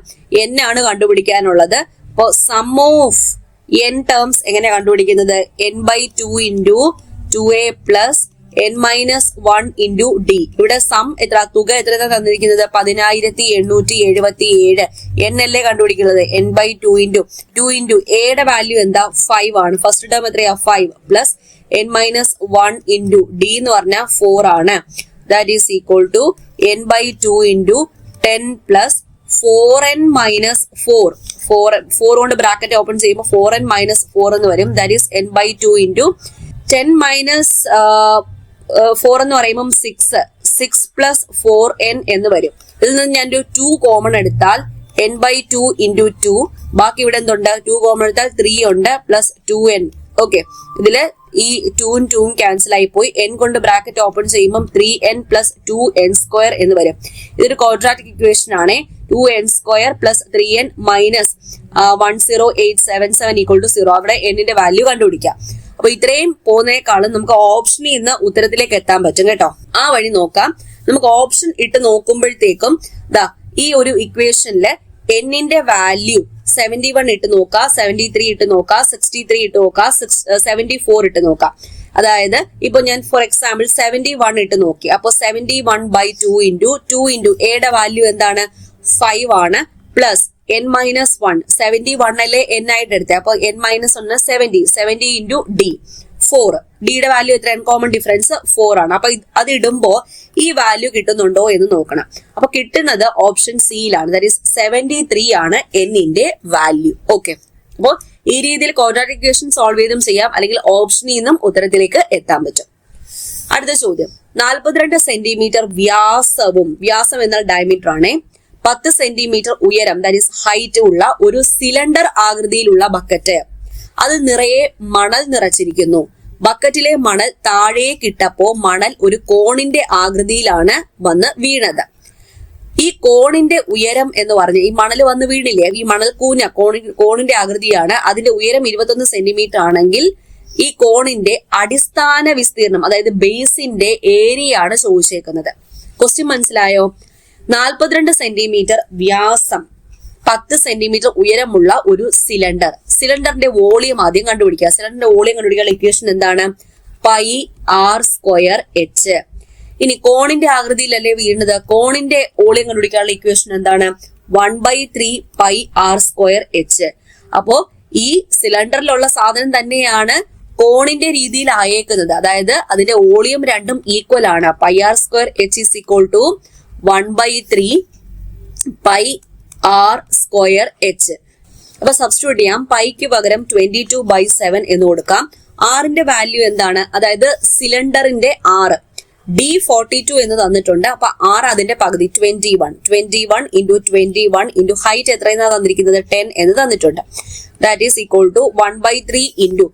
n ആണ് കണ്ടുപിടിക്കാനുള്ളത്. അപ്പോ സം ഓഫ് n ടേംസ് എങ്ങനെ കണ്ടുപിടിക്കുന്നത്? n/2 into 2a plus n-1 into D. ഇവിടെ സം എത്ര, തുക എത്ര തന്നിരിക്കുന്നത് 10877. n അല്ലേ കണ്ടുപിടിക്കുന്നത്, n/2 ഇൻറ്റു എയുടെ വാല്യൂ എന്താ 5 ആണ്. ഫസ്റ്റ് ടേം എത്രയാ 5 പ്ലസ് n-1 ഇൻറ്റു ഡി എന്ന് പറഞ്ഞാൽ 4 ആണ്. That is equal to n/2 into 10 plus 4n-4. 4 കൊണ്ട് ബ്രാക്കറ്റ് ഓപ്പൺ ചെയ്യുമ്പോൾ 4n-4 എന്ന് വരും. That is n/2 into 10 minus 4 എന്ന് പറയുമ്പോൾ 6 പ്ലസ് 4n എന്ന് വരും. ഇതിൽ നിന്ന് ഞാൻ ഒരു 2 കോമൺ എടുത്താൽ n/2 ഇൻറ്റു 2, ബാക്കി ഇവിടെ എന്തുണ്ട്, 2 കോമൺ എടുത്താൽ 3 ഉണ്ട് പ്ലസ് 2n. ഓക്കെ, ഇതില് ഈ 2ഉം 2ഉം ക്യാൻസൽ ആയി പോയി. n കൊണ്ട് ബ്രാക്കറ്റ് ഓപ്പൺ ചെയ്യുമ്പോൾ 3n പ്ലസ് 2n² എന്ന് വരും. ഇതൊരു ക്വാഡ്രാറ്റിക് ഇക്വേഷൻ ആണ്. 2n² plus 3n minus 10877 equal to 0. അവിടെ n-ന്റെ വാല്യൂ കണ്ടുപിടിക്കാം. അപ്പൊ ഇത്രയും പോകുന്നതിനേക്കാളും നമുക്ക് ഓപ്ഷനിൽ നിന്ന് ഉത്തരത്തിലേക്ക് എത്താൻ പറ്റും കേട്ടോ. ആ വഴി നോക്കാം. നമുക്ക് ഓപ്ഷൻ ഇട്ട് നോക്കുമ്പോഴത്തേക്കും ദാ ഈ ഒരു ഇക്വേഷനില് n-ന്റെ വാല്യൂ 71 ഇട്ട് നോക്കാം, 73 ഇട്ട് നോക്കാം, 63 ഇട്ട് നോക്കാം, 74 ഇട്ട് നോക്കാം. അതായത് ഇപ്പൊ ഞാൻ ഫോർ എക്സാമ്പിൾ 71 ഇട്ട് നോക്കി. അപ്പൊ 71/2 ഇൻറ്റു എയുടെ വാല്യൂ എന്താണ് 5 ആണ് പ്ലസ് n-1. 71 അല്ലേ n ആയിട്ട് എടുത്തേ, അപ്പൊ n-1 70 ഇൻറ്റു ഡി 4. ഡിയുടെ വാല്യൂ എത്ര, കോമൺ ഡിഫറൻസ് 4 ആണ്. അപ്പൊ അത് ഇടുമ്പോ ഈ വാല്യൂ കിട്ടുന്നുണ്ടോ എന്ന് നോക്കണം. അപ്പൊ കിട്ടുന്നത് ഓപ്ഷൻ സിയിലാണ്. ദാറ്റ് ഈസ് 73 ആണ് n-ന്റെ വാല്യൂ. ഓക്കെ, അപ്പോൾ ഈ രീതിയിൽ ക്വാഡ്രാറ്റിക് ഇക്വേഷൻ സോൾവ് ചെയ്തും ചെയ്യാം, അല്ലെങ്കിൽ ഓപ്ഷനിൽ നിന്നും ഉത്തരത്തിലേക്ക് എത്താൻ പറ്റും. അടുത്ത ചോദ്യം, 42 സെന്റിമീറ്റർ വ്യാസം എന്നാൽ ഡയമീറ്റർ ആണ്, 10 സെന്റിമീറ്റർ ഉയരം ദാറ്റ് ഈസ് ഹൈറ്റ് ഉള്ള ഒരു സിലിണ്ടർ ആകൃതിയിലുള്ള ബക്കറ്റ്. അത് നിറയെ മണൽ നിറച്ചിരിക്കുന്നു. ബക്കറ്റിലെ മണൽ താഴേക്കിട്ടപ്പോ മണൽ ഒരു കോണിന്റെ ആകൃതിയിലാണ് വന്ന് വീണത്. ഈ കോണിന്റെ ഉയരം എന്ന് പറഞ്ഞ ഈ മണൽ വന്ന് വീണില്ലേ, ഈ മണൽ കോണിന്റെ ആകൃതിയാണ്. അതിന്റെ ഉയരം 21 സെന്റിമീറ്റർ ആണെങ്കിൽ ഈ കോണിന്റെ അടിസ്ഥാന വിസ്തീർണം, അതായത് ബേസിന്റെ ഏരിയ ആണ് ചോദിച്ചേക്കുന്നത്. ക്വസ്റ്റ്യൻ മനസ്സിലായോ? 42 സെന്റിമീറ്റർ വ്യാസം, 10 സെന്റിമീറ്റർ ഉയരമുള്ള ഒരു സിലിണ്ടറിന്റെ വോളിയം ആദ്യം കണ്ടുപിടിക്കുക. സിലിണ്ടറിന്റെ വോളിയം കണ്ടുപിടിക്കാനുള്ള ഇക്വേഷൻ എന്താണ്, πr²h. ഇനി കോണിന്റെ ആകൃതിയിലല്ലേ വീണത്, കോണിന്റെ വോളിയം കണ്ടുപിടിക്കാനുള്ള ഇക്വേഷൻ എന്താണ്, 1/3 πr²h. അപ്പോ ഈ സിലിണ്ടറിലുള്ള സാധനം തന്നെയാണ് കോണിന്റെ രീതിയിൽ ആയേക്കുന്നത്. അതായത് അതിന്റെ വോളിയം രണ്ടും ഈക്വൽ ആണ്. πr²h is equal to 1/3 πr²h. അപ്പൊ സബ്സ്റ്റിറ്റ്യൂട്ട് ചെയ്യാം. പൈക്ക് പകരം 22/7 എന്ന് കൊടുക്കാം. ആറിന്റെ വാല്യൂ എന്താണ്, അതായത് സിലിണ്ടറിന്റെ ആറ് D42 എന്ന് തന്നിട്ടുണ്ട്. അപ്പൊ 6 അതിന്റെ പകുതി 21 ഇൻറ്റു 21 ഇൻറ്റു ഹൈറ്റ് എത്രയെന്നാ തന്നിരിക്കുന്നത് 10 എന്ന് തന്നിട്ടുണ്ട്. That is equal to 1/3 into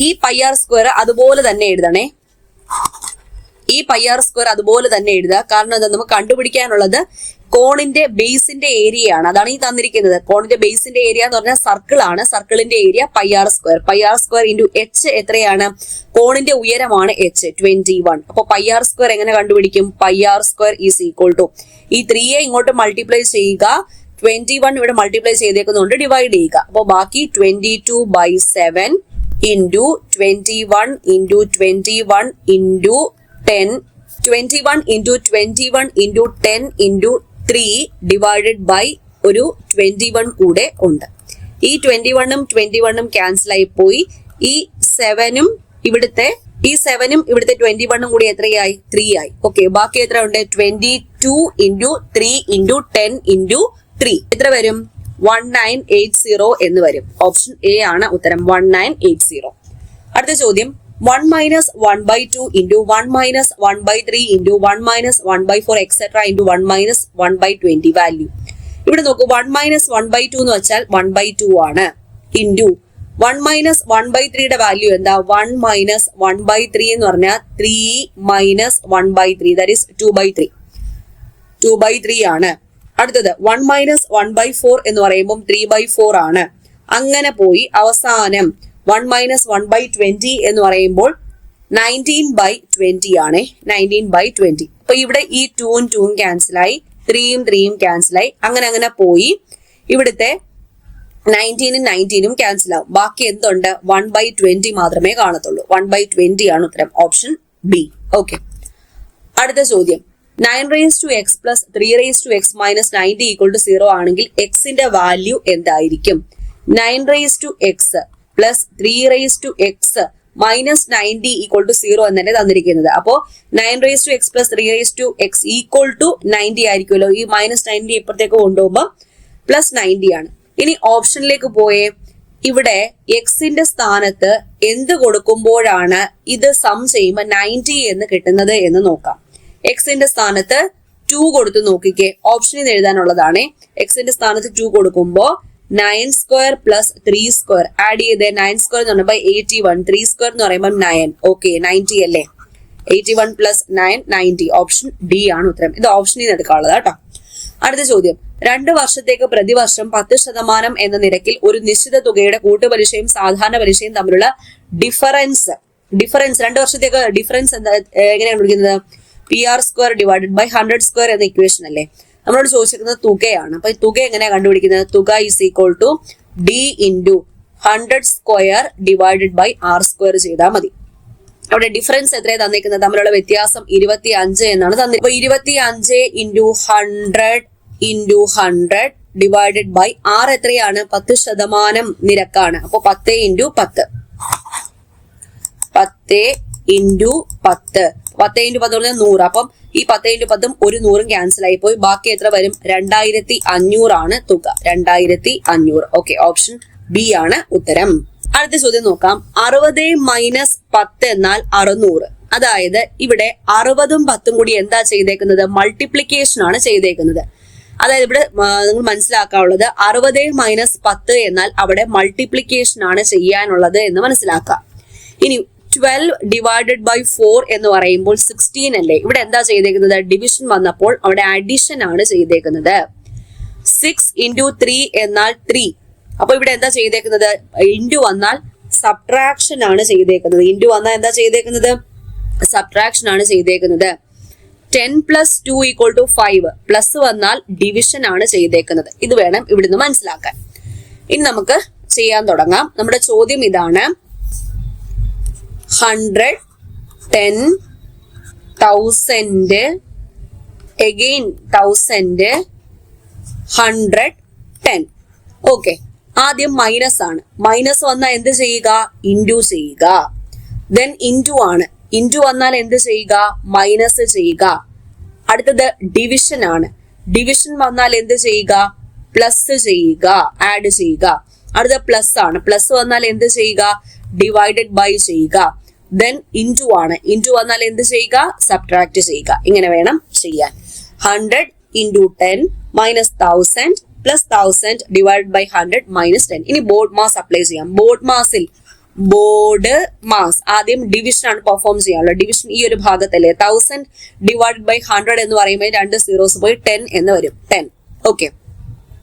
ഈ πr² അതുപോലെ തന്നെ എഴുതണേ. ഈ πr² അതുപോലെ തന്നെ എഴുതുക. കാരണം എന്താ, നമുക്ക് കണ്ടുപിടിക്കാനുള്ളത് കോണിന്റെ ബേസിന്റെ ഏരിയ ആണ്. അതാണ് ഈ തന്നിരിക്കുന്നത്. കോണിന്റെ ബേസിന്റെ ഏരിയ എന്ന് പറഞ്ഞാൽ സർക്കിൾ ആണ്. സർക്കിളിന്റെ ഏരിയ πr² ഇൻറ്റു h എത്രയാണ്, കോണിന്റെ ഉയരമാണ് h 21. അപ്പൊ πr² എങ്ങനെ കണ്ടുപിടിക്കും, πr² ഈസ് ഈക്വൽ ടു ഈ 3യെ ഇങ്ങോട്ട് മൾട്ടിപ്ലൈ ചെയ്യുക, 21 ഇവിടെ മൾട്ടിപ്ലൈ ചെയ്തേക്കുന്നതുകൊണ്ട് ഡിവൈഡ് ചെയ്യുക. അപ്പൊ ബാക്കി 22/7 into 21 into 21 into 10, 21 into 21 into 10 into 3 divided by ഒരു 21 കൂടെ ഉണ്ട്. ഈ 21ഉം 21ഉം ക്യാൻസൽ ആയി പോയി. ഈ 7ഉം ഇവിടുത്തെ 21ഉം കൂടി എത്രയായി, 3 ആയി. ഓക്കെ, ബാക്കി എത്ര ഉണ്ട്, 22 ഇൻറ്റു 3 ഇൻറ്റു 10 ഇൻറ്റു 3 എത്ര വരും, 1980 എന്ന് വരും. ഓപ്ഷൻ എ ആണ് ഉത്തരം, 1980. അടുത്ത ചോദ്യം, 1 minus 1/2 into 1 minus 1/3 into 1 minus 1/4 etcetera into 1 minus 1/20 value. ഇവിടെ നോക്കൂ, 1 മൈനസ് 1/2 എന്ന് വെച്ചാൽ 1/2 ആണ്. ഇൻറ്റു 1 മൈനസ് 1/3യുടെ വാല്യൂ എന്താ, 1 മൈനസ് 1/3 എന്ന് പറഞ്ഞാൽ 3 മൈനസ് 1/3 ദാറ്റ് ഈസ് 2/3 ആണ്. അടുത്തത് 1 മൈനസ് 1/4 എന്ന് പറയുമ്പോൾ 3/4 ആണ്. അങ്ങനെ പോയി അവസാനം 1 മൈനസ് 1/20 എന്ന് പറയുമ്പോൾ 19/20 ആണ്. 19/20. അപ്പൊ ഇവിടെ ഈ 2ഉം 2ഉം ക്യാൻസലായി, 3യും 3യും ക്യാൻസലായി, അങ്ങനെ പോയി. ഇവിടുത്തെ 19ഉം 19ഉം ക്യാൻസൽ ആവും. ബാക്കി എന്തുണ്ട്, 1/20 മാത്രമേ കാണത്തുള്ളൂ. 1/20 ആണ് ഉത്തരം, ഓപ്ഷൻ ബി. ഓക്കെ, അടുത്ത ചോദ്യം 9 raised to x plus 3 raised to x minus 90 equal to 0 ആണെങ്കിൽ എക്സിന്റെ വാല്യൂ എന്തായിരിക്കും? 9 raised to x plus 3 raised to x minus 90 equal to 0 എന്നല്ലേ തന്നിരിക്കുന്നത്. അപ്പോ 9 raised to x plus 3 raised to x equal to 90 ആയിരിക്കുമല്ലോ. ഈ മൈനസ് 90 ഇപ്പുറത്തേക്ക് കൊണ്ടുപോകുമ്പോൾ പ്ലസ് 90 ആണ്. ഇനി ഓപ്ഷനിലേക്ക് പോയേ, ഇവിടെ എക്സിന്റെ സ്ഥാനത്ത് എന്ത് കൊടുക്കുമ്പോഴാണ് ഇത് സം ചെയ്യുമ്പോൾ 90 എന്ന് കിട്ടുന്നത് എന്ന് നോക്കാം. എക്സിന്റെ സ്ഥാനത്ത് 2 കൊടുത്ത് നോക്കിക്കേ. ഓപ്ഷനിൽ എഴുതാനുള്ളതാണ്. എക്സിന്റെ സ്ഥാനത്ത് 2 കൊടുക്കുമ്പോ 9 സ്ക്വയർ പ്ലസ് 3 സ്ക്വയർ ആഡ് ചെയ്തേ. 9 സ്ക്വയർ എന്ന് പറയുമ്പോൾ 81, 3 സ്ക്വയർ എന്ന് പറയുമ്പോൾ 9. ഓക്കെ, 90 അല്ലേ? 81 പ്ലസ് 9 90. ഓപ്ഷൻ ഡി ആണ് ഉത്തരം. ഇത് ഓപ്ഷനിൽ നിന്ന് എടുക്കാനുള്ളത് കേട്ടോ. അടുത്ത ചോദ്യം 2 വർഷത്തേക്ക് പ്രതിവർഷം 10% എന്ന നിരക്കിൽ ഒരു നിശ്ചിത തുകയുടെ കൂട്ടുപലിശയും സാധാരണ പലിശയും തമ്മിലുള്ള ഡിഫറൻസ് 2 വർഷത്തേക്ക് ഡിഫറൻസ് എങ്ങനെയാണ് വിളിക്കുന്നത്? PR square divided by 100 square എന്ന ഇക്വേഷൻ അല്ലേ? നമ്മളോട് ചോദിച്ചിരിക്കുന്നത് തുകയാണ്. അപ്പൊ ഈ തുക എങ്ങനെയാണ് കണ്ടുപിടിക്കുന്നത്? തുക is equal to D into 100 square divided by R square ചെയ്താൽ മതി. അവിടെ ഡിഫറൻസ് എത്രയാണ് തന്നിരിക്കുന്നത്? തമ്മിലുള്ള വ്യത്യാസം 25 എന്നാണ് തന്നിരിക്കുന്നത്. അപ്പൊ 25 into 100 into 100 divided by R എത്രയാണ്? 10% നിരക്കാണ്. അപ്പൊ 10 ഇൻറ്റു 10 ഇൻറ്റു 10 പറഞ്ഞാൽ 100. അപ്പം ഈ 10 ഇൻറ്റു 10 ഒരു 100 ക്യാൻസൽ ആയി പോയി. ബാക്കി എത്ര വരും? 2500 ആണ് തുക. 2500. ഓക്കെ, ഓപ്ഷൻ ബി ആണ് ഉത്തരം. അടുത്ത ചോദ്യം നോക്കാം. 60 മൈനസ് 10 എന്നാൽ 600. അതായത് ഇവിടെ 60ഉം 10ഉം കൂടി എന്താ ചെയ്തേക്കുന്നത്? മൾട്ടിപ്ലിക്കേഷൻ ആണ് ചെയ്തേക്കുന്നത്. അതായത് ഇവിടെ നിങ്ങൾ മനസ്സിലാക്കാനുള്ളത് 60 മൈനസ് 10 എന്നാൽ അവിടെ മൾട്ടിപ്ലിക്കേഷൻ ആണ് ചെയ്യാനുള്ളത് എന്ന് മനസ്സിലാക്കാം. ഇനി 12 ഡിവൈഡഡ് ബൈ 4 എന്ന് പറയുമ്പോൾ 16 അല്ലേ? ഇവിടെ എന്താ ചെയ്തേക്കുന്നത്? ഡിവിഷൻ വന്നപ്പോൾ അവിടെ അഡിഷൻ ആണ് ചെയ്തേക്കുന്നത്. 6 ഇൻറ്റു 3 എന്നാൽ 3. അപ്പൊ ഇവിടെ എന്താ ചെയ്തേക്കുന്നത്? ഇൻറ്റു വന്നാൽ സബ്ട്രാക്ഷൻ ആണ് ചെയ്തേക്കുന്നത്. ഇൻറ്റു വന്നാൽ എന്താ ചെയ്തേക്കുന്നത്? സബ്ട്രാക്ഷൻ ആണ് ചെയ്തേക്കുന്നത്. 10 പ്ലസ് 2 ഈക്വൽ ടു 5. പ്ലസ് വന്നാൽ ഡിവിഷൻ ആണ് ചെയ്തേക്കുന്നത്. ഇത് വേണം ഇവിടുന്ന് മനസ്സിലാക്കാൻ. ഇനി നമുക്ക് ചെയ്യാൻ തുടങ്ങാം. നമ്മുടെ ചോദ്യം ഇതാണ്. 100, 10, 1000, again 1000, 100, 10. ഓക്കെ, ആദ്യം മൈനസ് ആണ്. മൈനസ് വന്നാൽ എന്ത് ചെയ്യുക? ഇൻറ്റു ചെയ്യുക. ദെൻ ഇൻറ്റു ആണ്. ഇൻറ്റു വന്നാൽ എന്ത് ചെയ്യുക? മൈനസ് ചെയ്യുക. അടുത്തത് ഡിവിഷൻ ആണ്. ഡിവിഷൻ വന്നാൽ എന്ത് ചെയ്യുക? പ്ലസ് ചെയ്യുക, ആഡ് ചെയ്യുക. അടുത്ത പ്ലസ് ആണ്. പ്ലസ് വന്നാൽ എന്ത് ചെയ്യുക? ഡിവൈഡഡ് ബൈ ചെയ്യുക. ദെൻ ഇൻറ്റു ആണ്. ഇൻറ്റു വന്നാൽ എന്ത് ചെയ്യുക? സബ്ട്രാക്ട് ചെയ്യുക. ഇങ്ങനെ വേണം ചെയ്യാൻ. 100 into 10 minus 1000 plus 1000 divide by 100 minus 10. ഇനി ബോർഡ് മാസ് അപ്ലൈ ചെയ്യാം. ബോർഡ് മാസ് ആദ്യം ഡിവിഷൻ ആണ് പെർഫോം ചെയ്യാനുള്ളത്. ഡിവിഷൻ ഈ ഒരു ഭാഗത്തല്ലേ? 1000 ഡിവൈഡ് ബൈ 100 എന്ന് പറയുമ്പോൾ 2 zeros പോയി 10 എന്ന് വരും. 10. ഓക്കെ,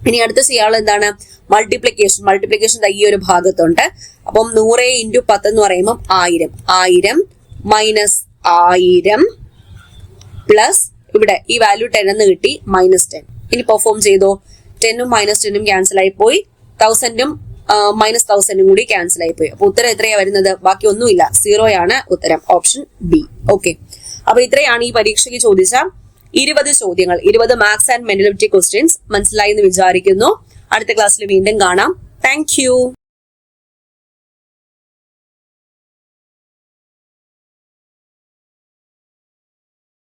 ഇനി അടുത്ത ചെയ്യാനുള്ളത് എന്താണ്? മൾട്ടിപ്ലിക്കേഷൻ ഈ ഒരു ഭാഗത്തുണ്ട്. അപ്പം 100 ഇൻറ്റു 10 എന്ന് പറയുമ്പോൾ 1000 മൈനസ് 1000 പ്ലസ് ഇവിടെ ഈ വാല്യൂ 10 എന്ന് കിട്ടി മൈനസ് 10. ഇനി പെർഫോം ചെയ്തോ? 10ഉം മൈനസ് 10ഉം ക്യാൻസൽ ആയി പോയി. 1000ഉം മൈനസ് 1000ഉം കൂടി ക്യാൻസൽ ആയി പോയി. അപ്പൊ ഉത്തരം എത്രയാ വരുന്നത്? ബാക്കി ഒന്നുമില്ല, 0 ആണ് ഉത്തരം. Option B. ഓക്കെ, അപ്പൊ ഇത്രയാണ് ഈ പരീക്ഷയ്ക്ക് ചോദിച്ച 20 ചോദ്യങ്ങൾ. 20 മാത്സ് ആൻഡ് മെന്റലിറ്റി ക്വസ്റ്റ്യൻസ് മനസ്സിലായി എന്ന് വിചാരിക്കുന്നു. അടുത്ത ക്ലാസ്സിൽ വീണ്ടും കാണാം. Thank you.